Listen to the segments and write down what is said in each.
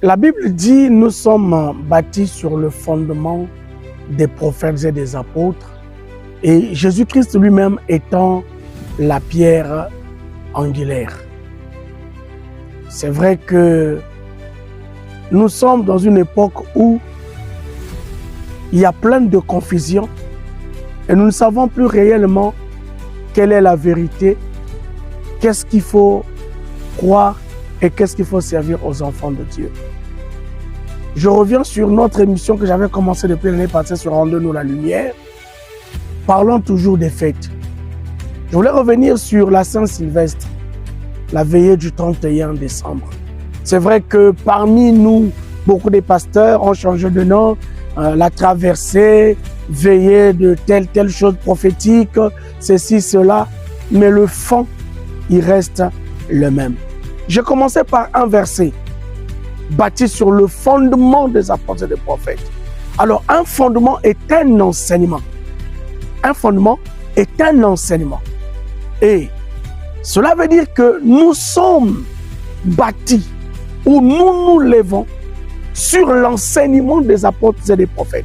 La Bible dit, nous sommes bâtis sur le fondement des prophètes et des apôtres, et Jésus-Christ lui-même étant la pierre angulaire. C'est vrai que nous sommes dans une époque où il y a plein de confusion et nous ne savons plus réellement quelle est la vérité, qu'est-ce qu'il faut croire et qu'est-ce qu'il faut servir aux enfants de Dieu. Je reviens sur notre émission que j'avais commencée depuis l'année passée sur Rendez-nous la lumière. Parlons toujours des fêtes. Je voulais revenir sur la Saint-Sylvestre, la veillée du 31 décembre. C'est vrai que parmi nous, beaucoup de pasteurs ont changé de nom, la traversée, veillée de telle chose prophétique, ceci, cela, mais le fond, il reste le même. J'ai commencé par un verset, bâti sur le fondement des apôtres et des prophètes. Alors, un fondement est un enseignement. Un fondement est un enseignement. Et cela veut dire que nous sommes bâtis, ou nous levons sur l'enseignement des apôtres et des prophètes.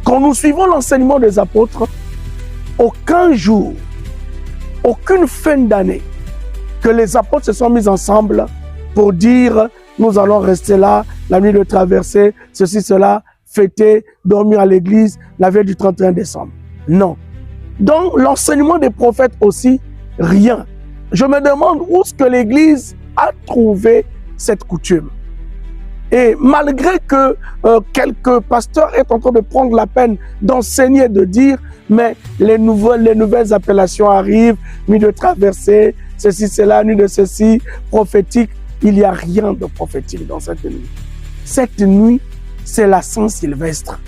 Quand nous suivons l'enseignement des apôtres, aucun jour, aucune fin d'année, que les apôtres se sont mis ensemble pour dire nous allons rester là, la nuit de traversée, ceci, cela, fêter, dormir à l'église, la veille du 31 décembre. Non. Dans l'enseignement des prophètes aussi, rien. Je me demande où est-ce que l'église a trouvé cette coutume. Et malgré que quelques pasteurs est en train de prendre la peine d'enseigner, de dire, mais les nouvelles appellations arrivent, nuit de traversée, ceci, cela, nuit de ceci, prophétique. Il n'y a rien de prophétique dans cette nuit. Cette nuit, c'est la Saint-Sylvestre.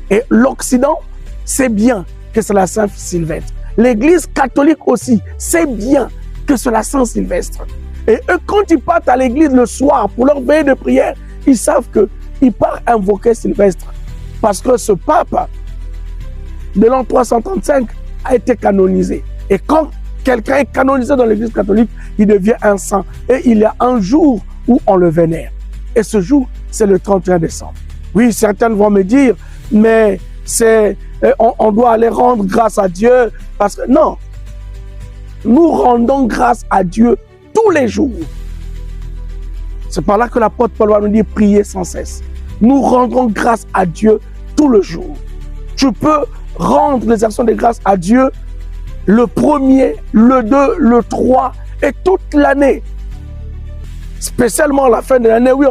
Et l'Occident, c'est bien que c'est la Saint-Sylvestre. L'Église catholique aussi, c'est bien que c'est la Saint-Sylvestre. Et eux, quand ils partent à l'église le soir pour leur veille de prière, ils savent qu'ils partent invoquer Sylvestre. Parce que ce pape de l'an 335 a été canonisé. Et quand quelqu'un est canonisé dans l'église catholique, il devient un saint. Et il y a un jour où on le vénère. Et ce jour, c'est le 31 décembre. Oui, certains vont me dire, mais on doit aller rendre grâce à Dieu. Parce que non, nous rendons grâce à Dieu tous les jours. C'est par là que l'apôtre Paul va nous dire prier sans cesse. Nous rendrons grâce à Dieu tout le jour. Tu peux rendre les actions de grâce à Dieu le 1er, le 2, le 3 et toute l'année. Spécialement à la fin de l'année, oui,